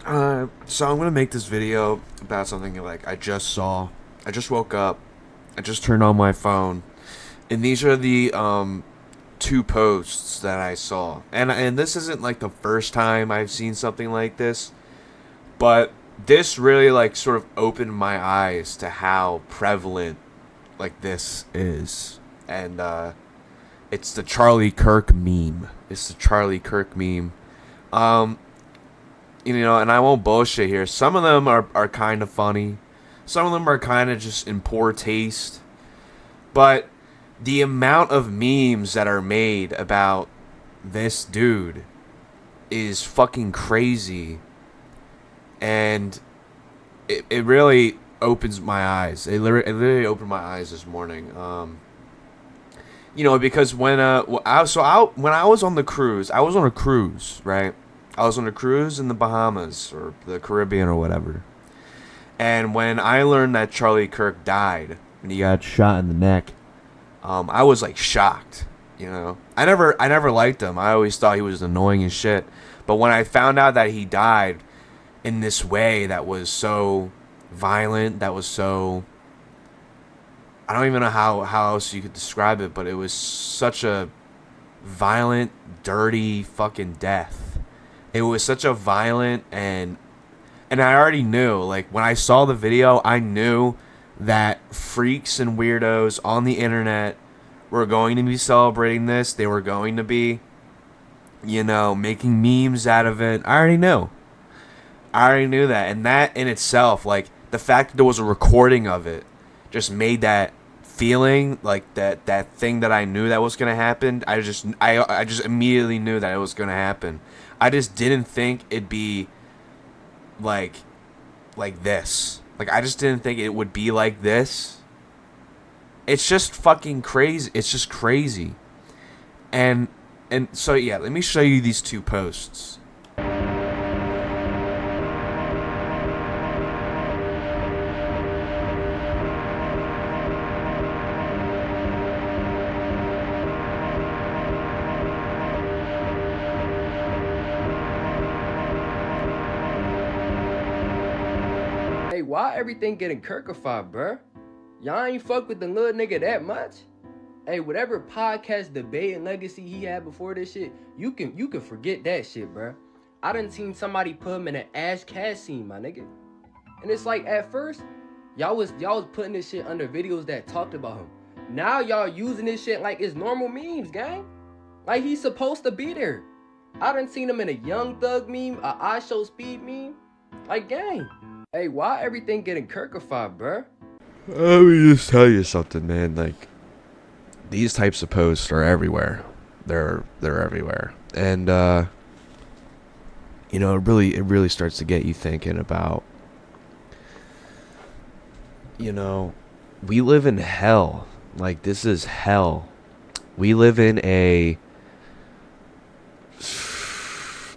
So I'm gonna make this video about something like I just saw. I just woke up. I just turned on my phone, and these are the two posts that I saw. And this isn't like the first time I've seen something like this, but this really like sort of opened my eyes to how prevalent like this is. And it's the Charlie Kirk meme. It's the Charlie Kirk meme. Um, and I won't bullshit here. Some of them are kind of funny. Some of them are kind of just in poor taste. But the amount of memes that are made about this dude is fucking crazy. And it really opens my eyes. It literally opened my eyes this morning. Because when I was on the cruise, I was on a cruise, right? I was on a cruise in the Bahamas or the Caribbean or whatever. And when I learned that Charlie Kirk died, when he got shot in the neck, I was like shocked. I never liked him. I always thought he was annoying as shit. But when I found out that he died in this way that was so violent, that was so, I don't even know how else you could describe it, but it was such a violent, dirty fucking death. It was such a violent and I already knew, like when I saw the video, I knew that freaks and weirdos on the internet were going to be celebrating this. They were going to be, making memes out of it. I already knew. I already knew that. And that in itself, like the fact that there was a recording of it just made that feeling like that thing that I knew that was going to happen. I just immediately knew that it was going to happen. I just didn't think it'd be like this. Like I just didn't think it would be like this. It's just fucking crazy. It's just crazy. And so yeah, let me show you these two posts. Hey, why everything getting Kirkified, bruh? Y'all ain't fuck with the little nigga that much? Hey, whatever podcast debate and legacy he had before this shit, you can forget that shit, bruh. I done seen somebody put him in an Ash Cass scene, my nigga. And it's like at first, y'all was putting this shit under videos that talked about him. Now y'all using this shit like it's normal memes, gang. Like he's supposed to be there. I done seen him in a Young Thug meme, a I Show Speed meme. Like, gang. Hey, why everything getting Kirkified, bruh? Let me just tell you something, man. Like these types of posts are everywhere. They're everywhere, and it really starts to get you thinking about, we live in hell. Like this is hell. We live in a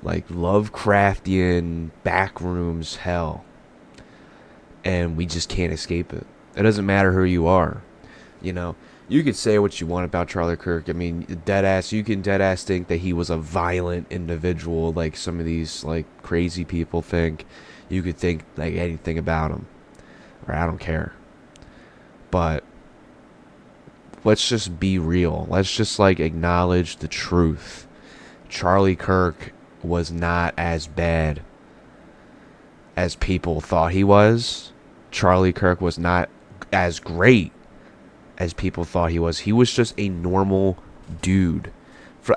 like Lovecraftian backrooms hell, and we just can't escape it. It doesn't matter who you are. You could say what you want about Charlie Kirk. I mean, you can dead ass think that he was a violent individual, like some of these like crazy people think. You could think like anything about him, or I don't care. But let's just be real. Let's just like acknowledge the truth. Charlie Kirk was not as bad as people thought he was. Charlie Kirk was not as great as people thought he was. He was just a normal dude.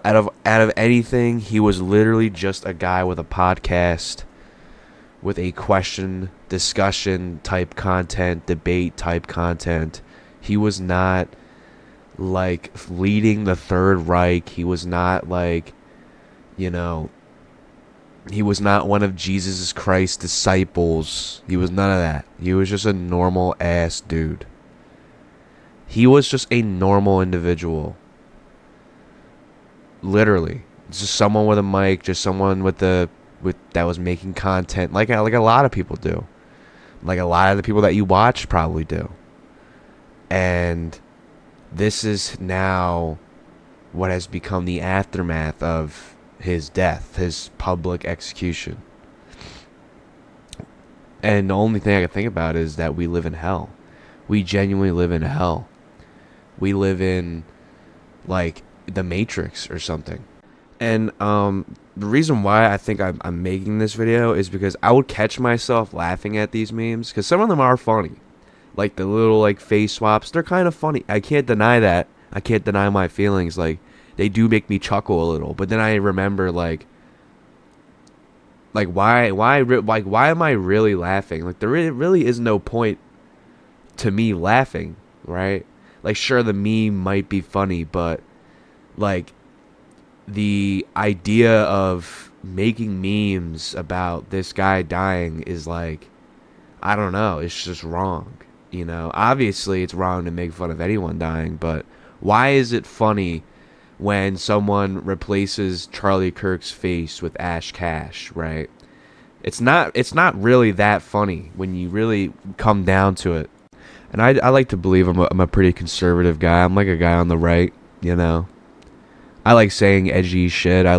Out of anything, he was literally just a guy with a podcast, with a question, discussion type content, debate type content. He was not like leading the Third Reich. He was not like, you know, he was not one of Jesus Christ's disciples. He was none of that. He was just a normal ass dude. He was just a normal individual. Literally. Just someone with a mic, just someone with that was making content like a lot of people do. Like a lot of the people that you watch probably do. And this is now what has become the aftermath of his death, his public execution. And the only thing I can think about is that we live in hell. We genuinely live in hell. We live in like the Matrix or something. And the reason why I think I'm making this video is because I would catch myself laughing at these memes because some of them are funny. Like the little like face swaps, they're kind of funny. I can't deny that. I can't deny my feelings. Like they do make me chuckle a little. But then I remember like why am I really laughing? Like there really is no point to me laughing, right? Like sure the meme might be funny, but like the idea of making memes about this guy dying is like, I don't know, it's just wrong. You know, obviously it's wrong to make fun of anyone dying, but why is it funny when someone replaces Charlie Kirk's face with Ash Cash, right? It's not really that funny when you really come down to it. And I like to believe I'm a pretty conservative guy. I'm like a guy on the right, you know. I like saying edgy shit. I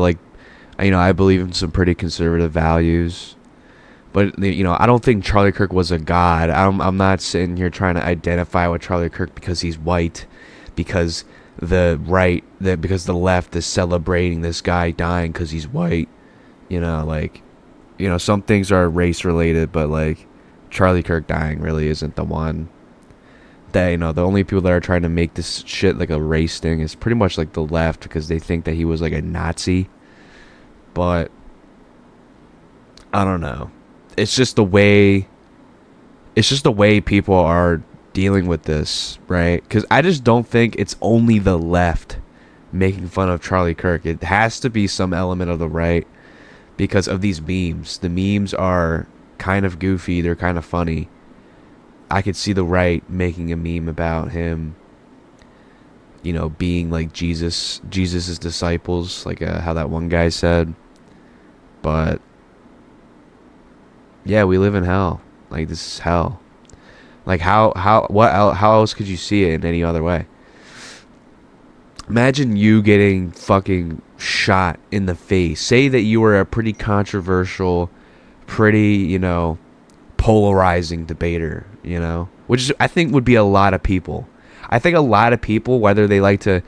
believe in some pretty conservative values. But, you know, I don't think Charlie Kirk was a god. I'm not sitting here trying to identify with Charlie Kirk because he's white. Because the left is celebrating this guy dying because he's white. You know, like, you know, some things are race related, but, like, Charlie Kirk dying really isn't the one. That, you know, the only people that are trying to make this shit like a race thing is pretty much like the left because they think that he was like a Nazi. But I don't know. It's just the way people are dealing with this, right? Because I just don't think it's only the left making fun of Charlie Kirk. It has to be some element of the right because of these memes. The memes are kind of goofy. They're kind of funny. I could see the right making a meme about him, you know, being like Jesus's disciples, like how that one guy said. But yeah, we live in hell. Like this is hell. Like how else could you see it in any other way? Imagine you getting fucking shot in the face. Say that you were a pretty controversial, pretty, you know, polarizing debater, you know, which I think would be a lot of people. I think a lot of people, whether they like to,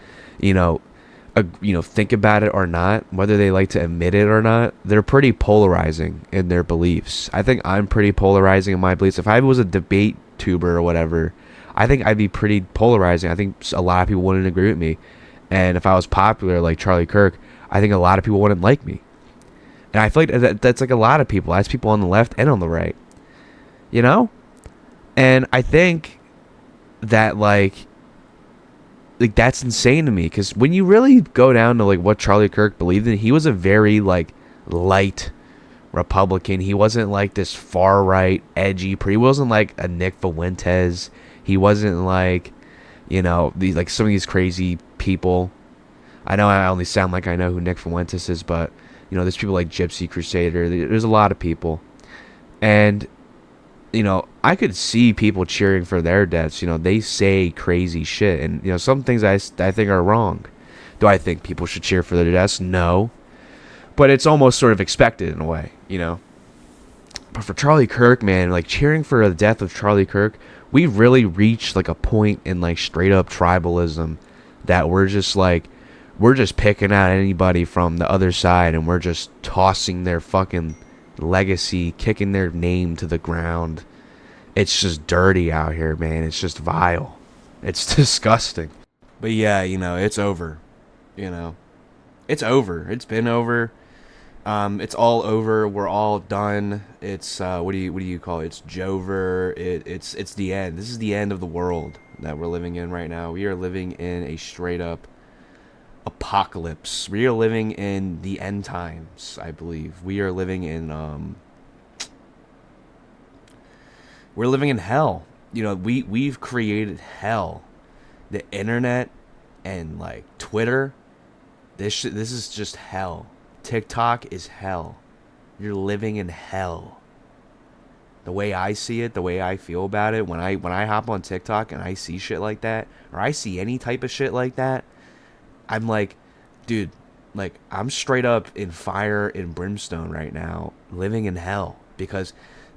think about it or not, whether they like to admit it or not, they're pretty polarizing in their beliefs. I think I'm pretty polarizing in my beliefs. If I was a debate tuber or whatever, I think I'd be pretty polarizing. I think a lot of people wouldn't agree with me. And if I was popular like Charlie Kirk, I think a lot of people wouldn't like me. And I feel like that's like a lot of people. That's people on the left and on the right. You know? And I think that like that's insane to me because when you really go down to like what Charlie Kirk believed in, he was a very like light Republican. He wasn't like this far right edgy. He wasn't like a Nick Fuentes. He wasn't like, you know, these like some of these crazy people. I know I only sound like I know who Nick Fuentes is, but you know, there's people like Gypsy Crusader. There's a lot of people, and you know, I could see people cheering for their deaths. You know, they say crazy shit. And, you know, some things I think are wrong. Do I think people should cheer for their deaths? No. But it's almost sort of expected in a way, you know. But for Charlie Kirk, man, like cheering for the death of Charlie Kirk, we really reached like a point in like straight up tribalism that we're just picking out anybody from the other side and we're just tossing their fucking legacy, kicking their name to the ground. It's just dirty out here, man. It's just vile. It's disgusting. But yeah, you know, it's over. You know, it's over. It's been over. It's all over. We're all done. It's what do you call it? It's Jover. It's the end. This is the end of the world that we're living in right now. We are living in a straight up apocalypse. We are living in the end times, I believe. We are living in we're living in hell. You know, we've created hell. The internet and like Twitter, this is just hell. TikTok is hell. You're living in hell. The way I see it, the way I feel about it, when I hop on TikTok and I see shit like that, or I see any type of shit like that, I'm like, dude, like, I'm straight up in fire and brimstone right now, living in hell. because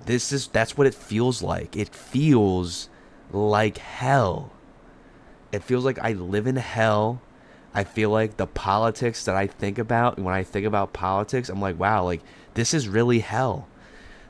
that's what it feels like. It feels like hell. It feels like I live in hell. I feel like the politics that I think about, when I think about politics, I'm like, wow, like, this is really hell.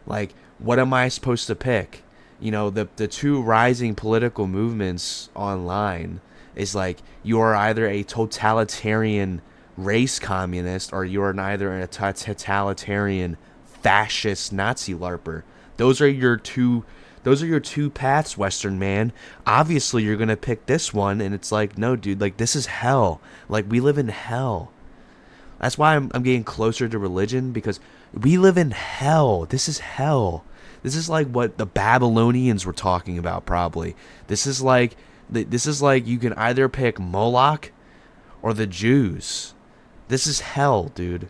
Like, what am I supposed to pick? You know, the two rising political movements online is like, you are either a totalitarian race communist or you are neither a totalitarian fascist Nazi LARPer. Those are your two paths, Western man. Obviously you're gonna pick this one, and it's like, no, dude, like, this is hell. Like, we live in hell. That's why I'm getting closer to religion, because we live in hell. This is hell. This is like what the Babylonians were talking about, probably. This is like you can either pick Moloch or the Jews. This is hell, dude.